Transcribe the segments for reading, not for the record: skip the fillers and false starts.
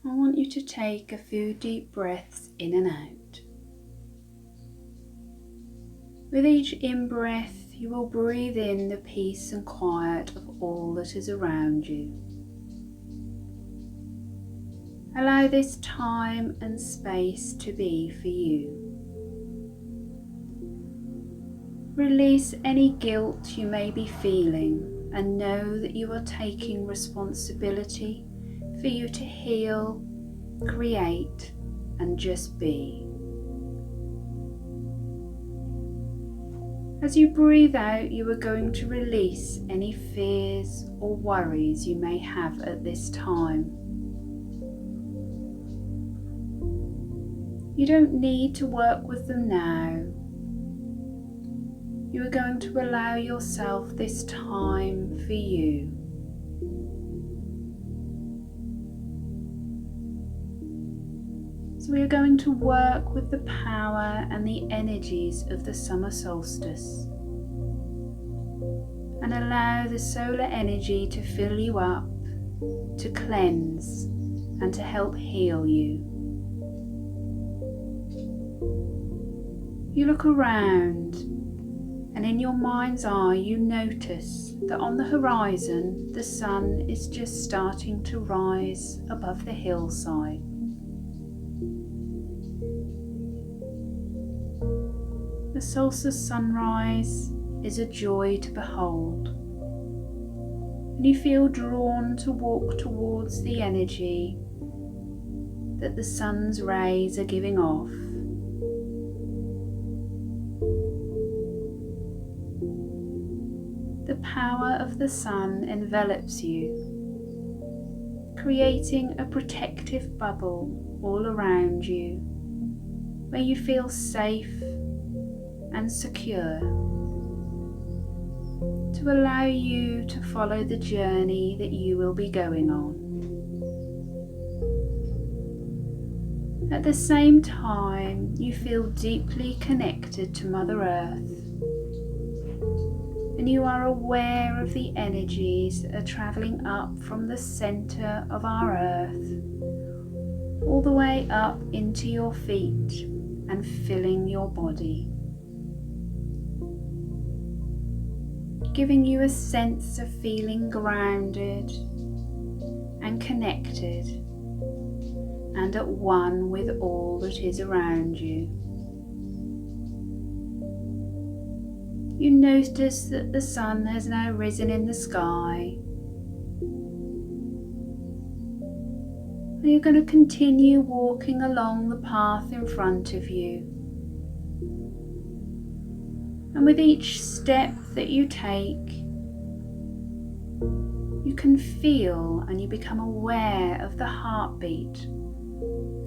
I want you to take a few deep breaths in and out. With each in-breath, you will breathe in the peace and quiet of all that is around you. Allow this time and space to be for you. Release any guilt you may be feeling and know that you are taking responsibility for you to heal, create, and just be. As you breathe out, you are going to release any fears or worries you may have at this time. You don't need to work with them now. You are going to allow yourself this time for you. So we are going to work with the power and the energies of the summer solstice and allow the solar energy to fill you up, to cleanse and to help heal you. You look around and in your mind's eye you notice that on the horizon the sun is just starting to rise above the hillside. The solstice sunrise is a joy to behold, and you feel drawn to walk towards the energy that the sun's rays are giving off. The power of the sun envelops you, creating a protective bubble all around you, where you feel safe and secure, to allow you to follow the journey that you will be going on. At the same time, you feel deeply connected to Mother Earth, and you are aware of the energies that are travelling up from the centre of our Earth, all the way up into your feet and filling your body, giving you a sense of feeling grounded and connected and at one with all that is around you. You notice that the sun has now risen in the sky, and you're going to continue walking along the path in front of you. And with each step that you take, you can feel and you become aware of the heartbeat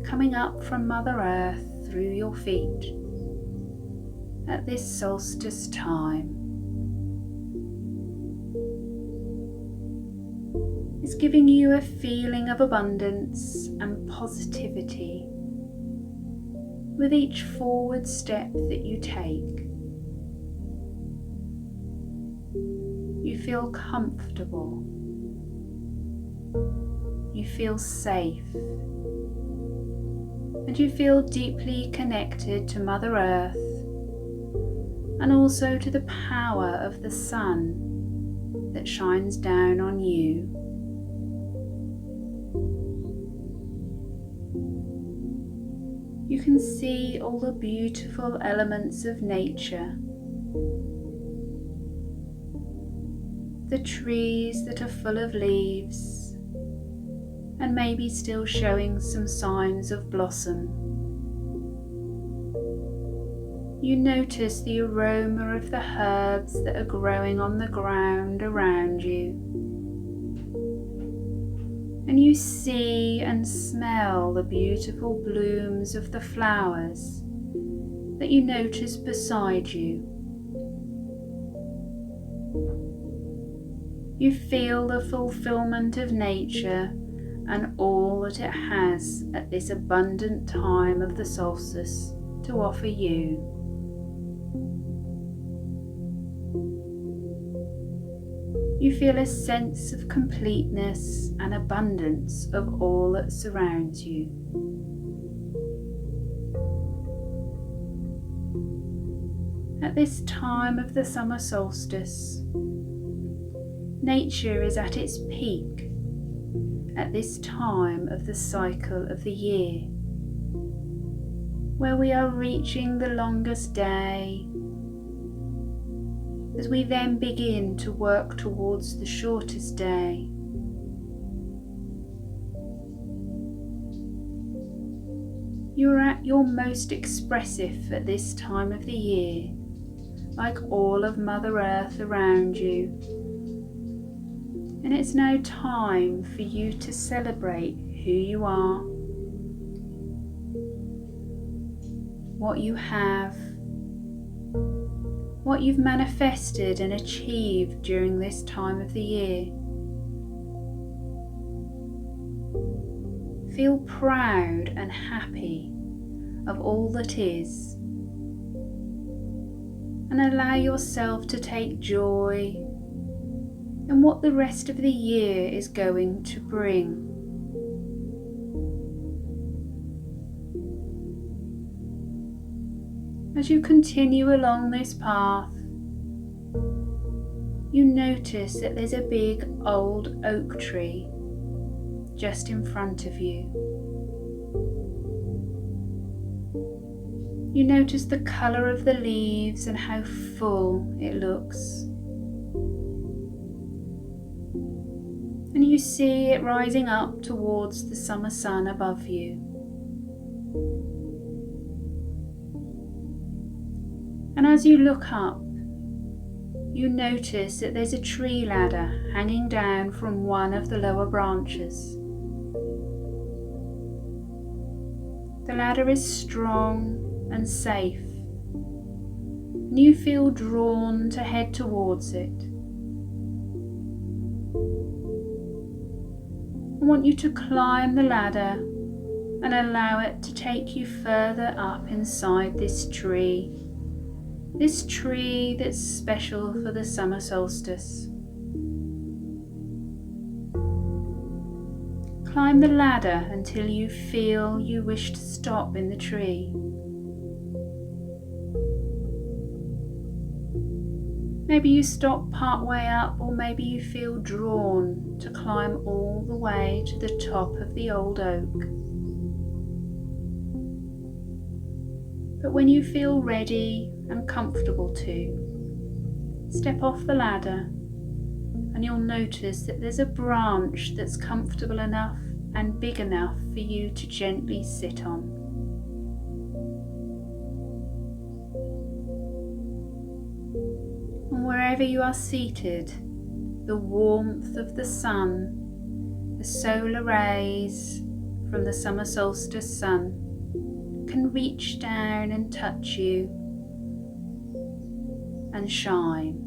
coming up from Mother Earth through your feet at this solstice time. It's giving you a feeling of abundance and positivity with each forward step that you take. You feel comfortable, you feel safe, and you feel deeply connected to Mother Earth and also to the power of the sun that shines down on you. You can see all the beautiful elements of nature. The trees that are full of leaves and maybe still showing some signs of blossom. You notice the aroma of the herbs that are growing on the ground around you. And you see and smell the beautiful blooms of the flowers that you notice beside you. You feel the fulfillment of nature and all that it has at this abundant time of the solstice to offer you. You you feel a sense of completeness and abundance of all that surrounds you. At this time of the summer solstice, nature is at its peak at this time of the cycle of the year, where we are reaching the longest day, as we then begin to work towards the shortest day. You're at your most expressive at this time of the year, like all of Mother Earth around you. And it's now time for you to celebrate who you are, what you have, what you've manifested and achieved during this time of the year. Feel proud and happy of all that is, and allow yourself to take joy in what the rest of the year is going to bring. As you continue along this path, you notice that there's a big old oak tree just in front of you. You notice the colour of the leaves and how full it looks. And you see it rising up towards the summer sun above you. And as you look up, you notice that there's a tree ladder hanging down from one of the lower branches. The ladder is strong and safe, and you feel drawn to head towards it. I want you to climb the ladder and allow it to take you further up inside this tree that's special for the summer solstice. Climb the ladder until you feel you wish to stop in the tree. Maybe you stop part way up, or maybe you feel drawn to climb all the way to the top of the old oak. But when you feel ready and comfortable to, step off the ladder and you'll notice that there's a branch that's comfortable enough and big enough for you to gently sit on. And wherever you are seated, the warmth of the sun, the solar rays from the summer solstice sun, can reach down and touch you and shine.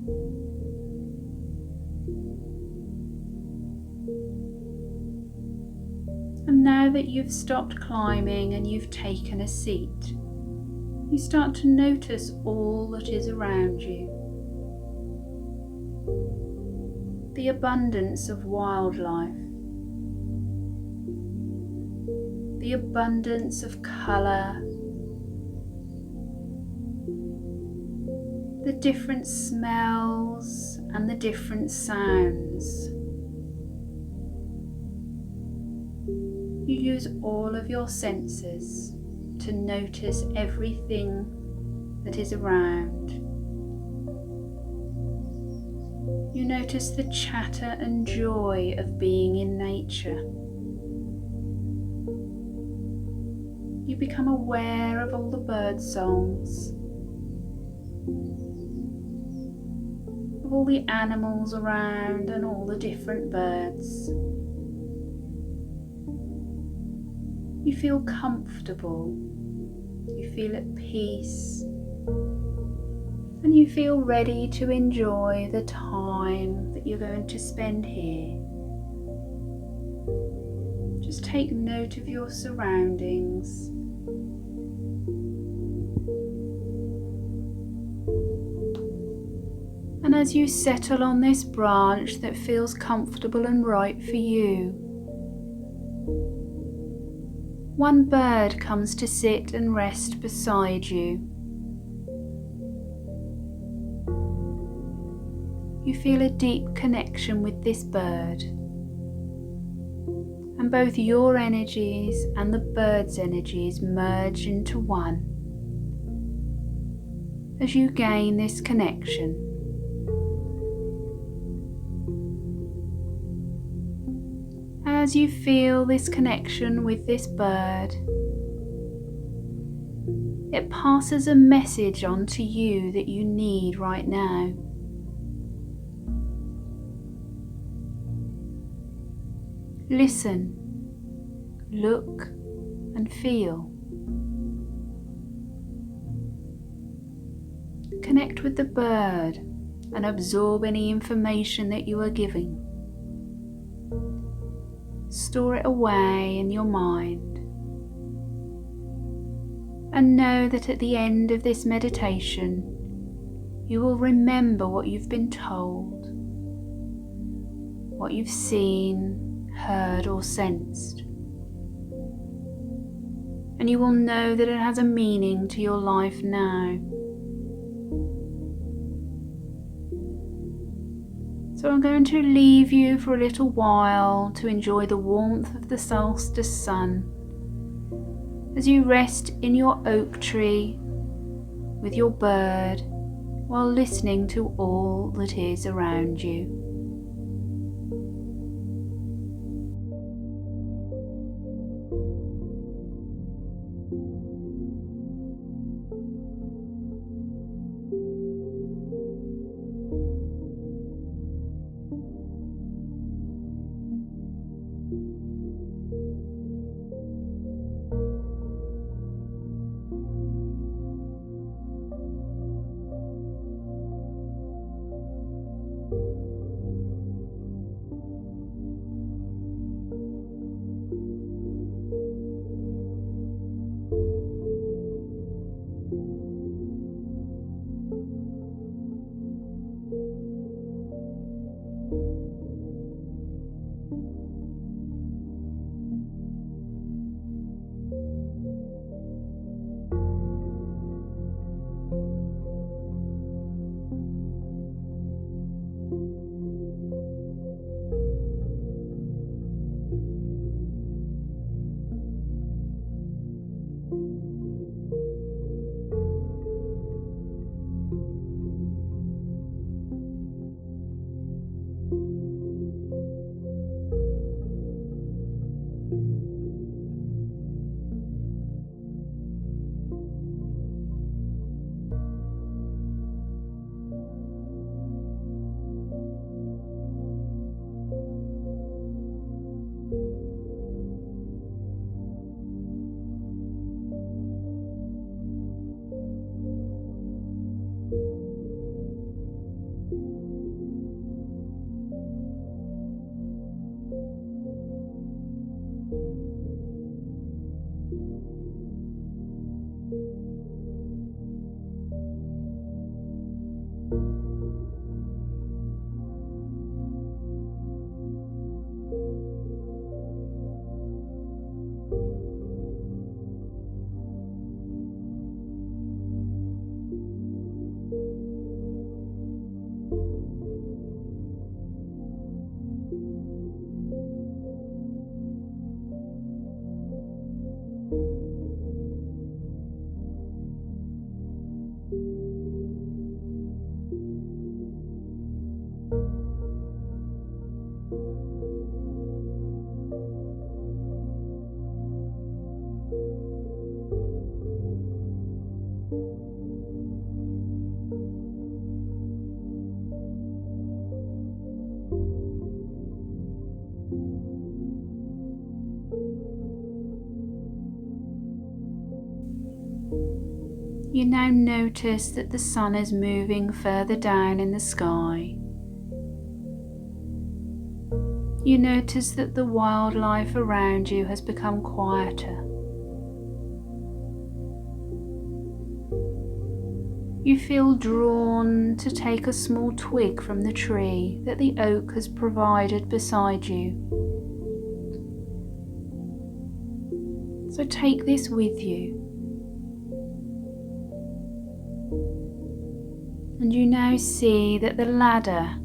And now that you've stopped climbing and you've taken a seat, you start to notice all that is around you. The abundance of wildlife, the abundance of colour, the different smells and the different sounds. You use all of your senses to notice everything that is around. You notice the chatter and joy of being in nature. You become aware of all the bird songs, of all the animals around and all the different birds. You feel comfortable, you feel at peace, and you feel ready to enjoy the time that you're going to spend here. Just take note of your surroundings. And as you settle on this branch that feels comfortable and right for you, one bird comes to sit and rest beside you. You feel a deep connection with this bird, and both your energies and the bird's energies merge into one as you gain this connection. As you feel this connection with this bird, it passes a message on to you that you need right now. Listen, look, and feel. Connect with the bird and absorb any information that you are giving. Store it away in your mind, and know that at the end of this meditation, you will remember what you've been told, what you've seen, heard or sensed, and you will know that it has a meaning to your life now. So I'm going to leave you for a little while to enjoy the warmth of the solstice sun as you rest in your oak tree with your bird while listening to all that is around you. You now notice that the sun is moving further down in the sky. You notice that the wildlife around you has become quieter. You feel drawn to take a small twig from the tree that the oak has provided beside you. So take this with you. And you now see that the ladder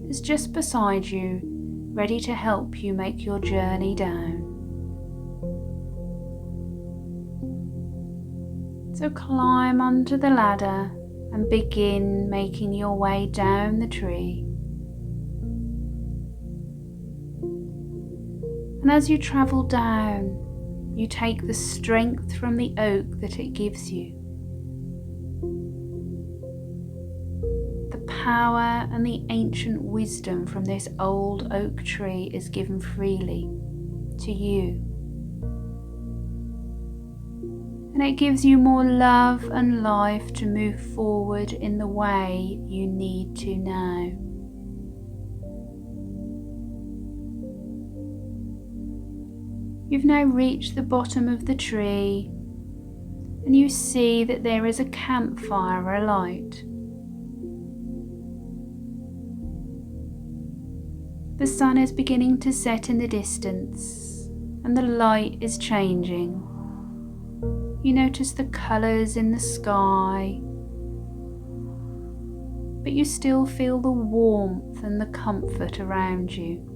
is just beside you, ready to help you make your journey down. So climb onto the ladder and begin making your way down the tree. And as you travel down, you take the strength from the oak that it gives you. The power and the ancient wisdom from this old oak tree is given freely to you. And it gives you more love and life to move forward in the way you need to now. You've now reached the bottom of the tree and you see that there is a campfire alight. The sun is beginning to set in the distance and the light is changing. You notice the colours in the sky, but you still feel the warmth and the comfort around you.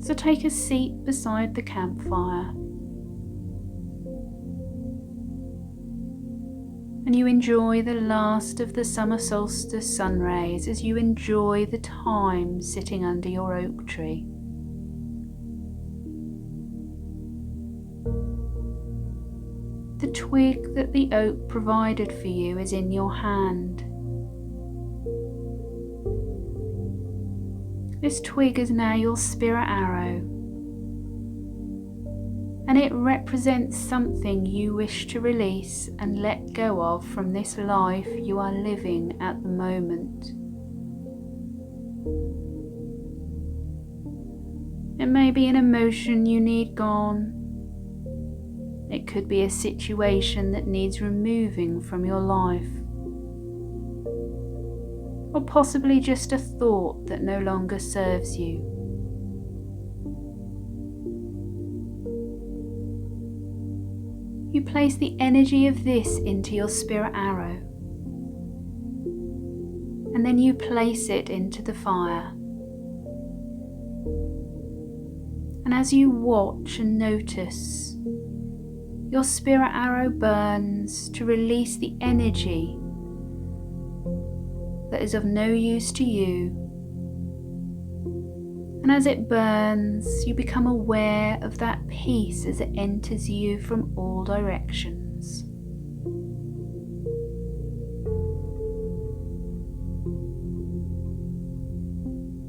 So take a seat beside the campfire and you enjoy the last of the summer solstice sun rays as you enjoy the time sitting under your oak tree. The twig that the oak provided for you is in your hand. This twig is now your spirit arrow, and it represents something you wish to release and let go of from this life you are living at the moment. It may be an emotion you need gone. It could be a situation that needs removing from your life, or possibly just a thought that no longer serves you. You place the energy of this into your spirit arrow, and then you place it into the fire. And as you watch and notice, your spirit arrow burns to release the energy that is of no use to you. And as it burns, you become aware of that peace as it enters you from all directions.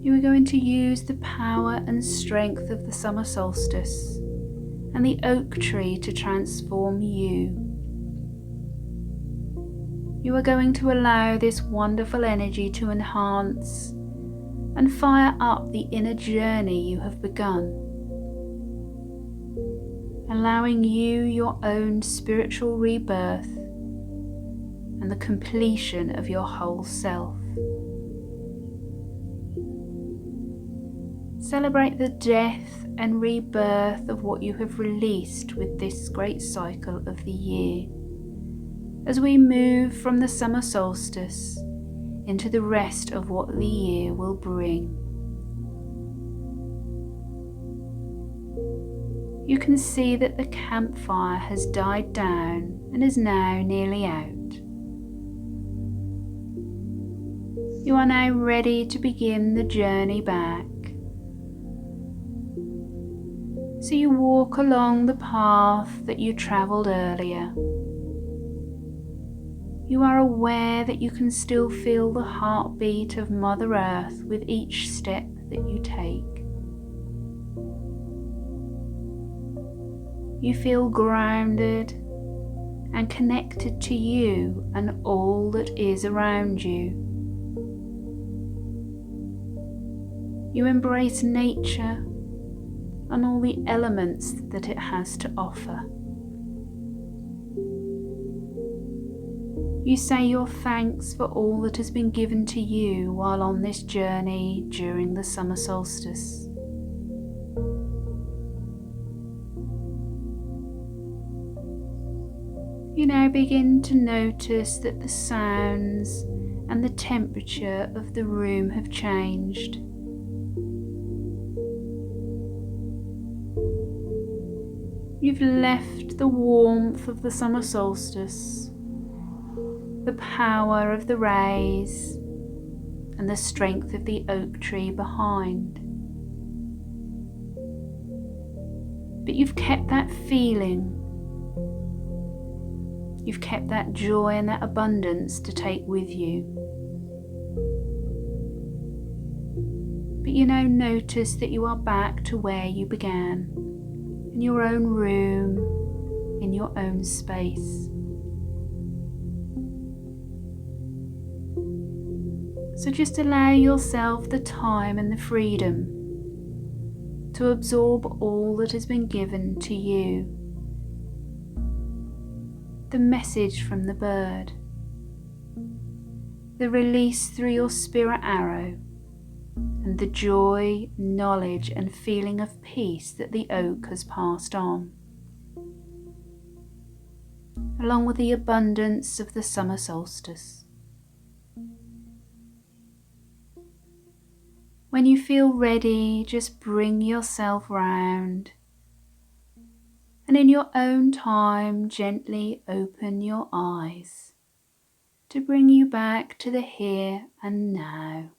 You are going to use the power and strength of the summer solstice and the oak tree to transform you. You are going to allow this wonderful energy to enhance and fire up the inner journey you have begun, allowing you your own spiritual rebirth and the completion of your whole self. Celebrate the death and rebirth of what you have released with this great cycle of the year, as we move from the summer solstice into the rest of what the year will bring. You can see that the campfire has died down and is now nearly out. You are now ready to begin the journey back. So you walk along the path that you travelled earlier. You are aware that you can still feel the heartbeat of Mother Earth with each step that you take. You feel grounded and connected to you and all that is around you. You embrace nature and all the elements that it has to offer. You say your thanks for all that has been given to you while on this journey during the summer solstice. You now begin to notice that the sounds and the temperature of the room have changed. You've left the warmth of the summer solstice, the power of the rays, and the strength of the oak tree behind. But you've kept that feeling. You've kept that joy and that abundance to take with you. But you now notice that you are back to where you began, in your own room, in your own space. So just allow yourself the time and the freedom to absorb all that has been given to you. The message from the bird, the release through your spirit arrow, and the joy, knowledge and feeling of peace that the oak has passed on, along with the abundance of the summer solstice. When you feel ready, just bring yourself round, and in your own time gently open your eyes to bring you back to the here and now.